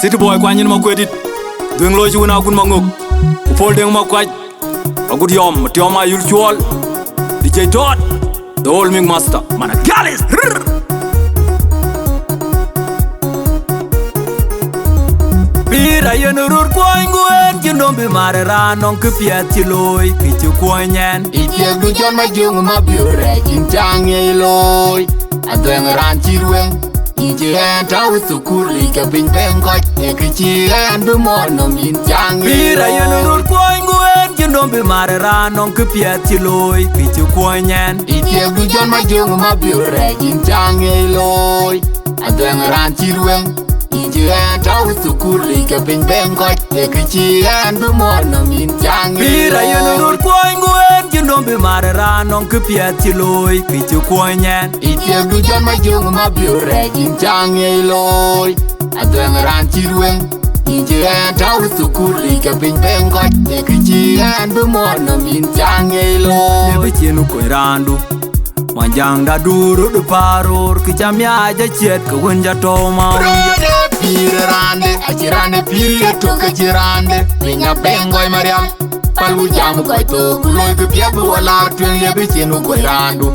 City Bwoy kwanyin ma kwedit Dweng loy chuna kun manguk Upol deng ma kwaj Agut yom Tiom ayul chuol DJ Todd The old Ming Master Mana Galis Piir ayen urur kwany nguen Jinombi mare Raan nong kepiat chiloy Kichu kwanyen Itiek du jon ma jung ma biure Jintang ye loy Adweng Raan chirweng Iji en tau sukuli ka bing beng koch Eki chi en bu mon nom jintang ye loy Piir ayen urur kwany nguen Jinombi mare Raan nong kepiat chiloy Kichu kwanyen Itiek du jon ma jung ma biure Jintang ye loy Adweng Raan chirweng Iji en tau sukuli ka bing beng koch Eki chi en bu mon nom jintang ye loy Piir ayen urur kwany nguen Jinombi mare Raan nong kepiat chiloy Kichu kwanyen Itiek du jon ma jung ma biure Jintang ye loy Adweng Raan chirweng Iji en tau sukuli ka bing beng koch Eki chi en bu mon nom jintang ye loy Nyebe chienu kwe randu Manjang da duru du parur Kicham ya ja chiet ka wenja to maung Raande, piir raande, achi raande piir ye toke chi raande Pinya bengoy mariam, palgu jamu koi to Kuloy ke piabu walar tuen yebe chenu koi randu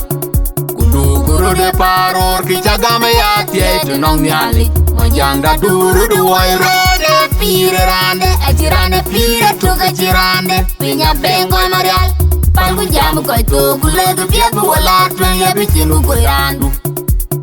Kudu guru de paror kichagame ya tiye tunong nyali Manjang da duru du wai raande, piir raande, achi raande piir ye toke chi raande Pinya bengoy mariam, palgu jamu koi to Kuloy ke piabu walar tuen yebe chenu koi randu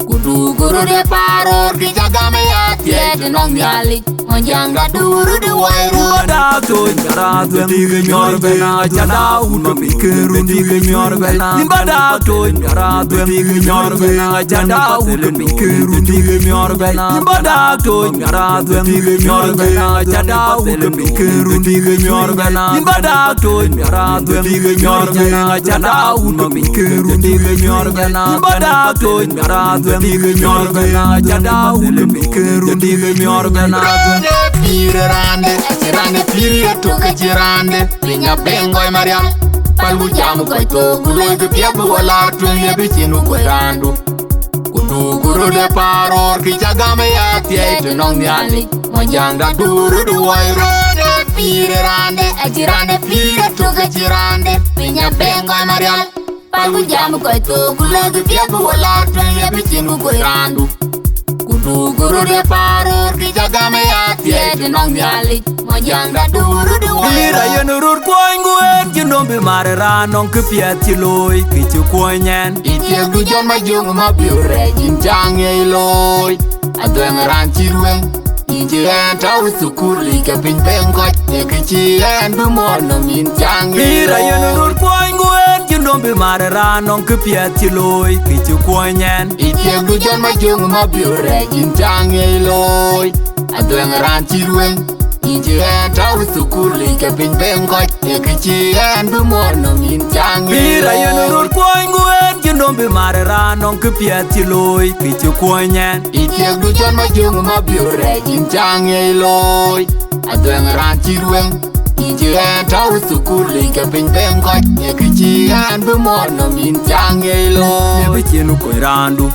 Kudu guru de paror kichagame ya tiye tunong nyali Manjang da duru du wai raande Bada to nyara dwem Dige nyor bena Jada uno mikeru Dige nyor bena Bada to nyara dwem Dige nyor bena Jada uno mikeru Dige nyor bena Bada to nyara dwem Dige nyor bena Jada uno mikeru Dige nyor bena Bada to nyara dwem Dige nyor bena Jada uno mikeru Dige nyor bena Bada to nyara dwem Dige nyor bena Jada uno mikeru Dige nyor bena Piir raande, achi raande piir ye toke chi raande Pinya bengoy mariam, palgu jamu koi to Kuloy ke piabu walar tuen yebe chenu koi randu Kudu guru de paror kichagame ya tiye tunong nyali Manjang da duru du wai raande Piir raande, achi raande piir ye toke chi raande Pinya bengoy mariam, palgu jamu koi to Kuloy ke piabu walar tuen yebe chenu koi randu Kudu guru de paror kichagame ya tiye tunong nyali Manjang da duru du wai Piir ayen urur kwany nguen Jinombi mare Raan nong kepiat chiloy Kichu kwanyen Itiek du jon ma jung ma biure Jintang ye loy Adweng Raan chirweng Iji en tau sukuli ka bing beng koch Eki chi en bu mon nom jintang ye Piir ayen urur kwany nguen Jinombi mare Raan nong kepiat chiloy Kichu kwanyen Itiek du jon ma jung ma biure Jintang ye loy Adweng Raan chirweng Iji en tau sukuli ka bing beng koch Eki chi en bu mon nom jintang ye Piir ayen urur kwany nguen Jinombi mare Raan nong kepiat chiloy Kichu kwanyen Itiek du jon ma jung ma biure Jintang ye loy Adweng Raan chirweng Iji en tau sukuli ka bing beng koch Eki chi en bu mon nom jintang ye loy Nyebe chienu kwe randu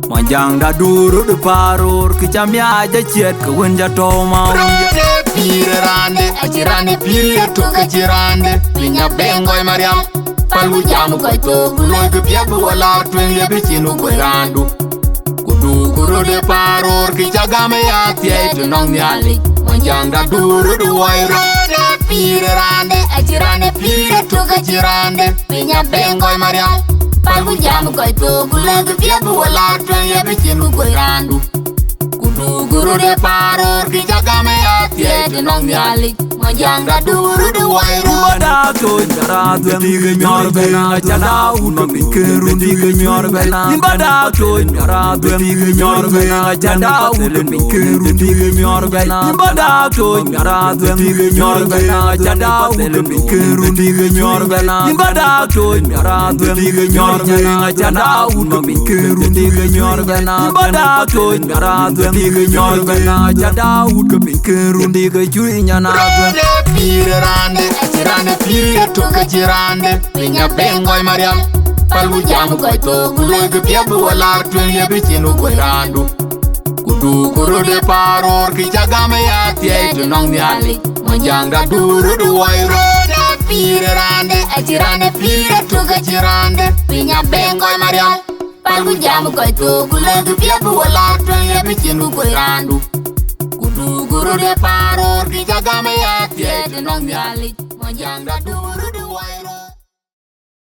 Manjang da duru du parur Kicham ya ja chiet ka wenja to maung Raande, piir raande, achi raande piir ye toke chi raande Pinya bengoy mariam, palgu jamu koi to Kuloy ke piabu walar tuen yebe chenu koi randu Kudu guru de paror kichagame ya tiye tunong nyali Manjang da duru du wai raande Piir raande, achi raande piir ye toke chi raande Pinya bengoy mariam, palgu jamu koi to Kuloy ke piabu walar tuen yebe chenu koi randu Kudu guru de paror kichagame ya tiye tunong nyali Manjang da duru du wai raande Bada to nyara dwem Dige nyor bena Jada uno mikeru Dige nyor bena Bada to nyara dwem Dige nyor bena Jada uno mikeru Dige nyor bena Bada to nyara dwem Dige nyor bena Jada uno mikeru Dige nyor bena Bada to nyara dwem Dige nyor bena Jada uno mikeru Dige nyor bena Bada to nyara dwem Dige nyor bena Jada uno mikeru Dige chui nyana dwem Piir raande, achi raande piir ye toke chi raande Pinya bengoy mariam, palgu jamu koi to Kuloy ke piabu walar tuen yebe chenu koi randu Kudu guru de paror ki jagame ya tie to nong ni ali. Monjang da duru du wai rode piir raande. Rande piir to ka rande. Pinya bengoy marial. Palgu jamu koy to kulo du piir wala to ye bichinu koy randu. Kudu guru de paror ki jagame ya tie to nong ni ali. Monjang da duru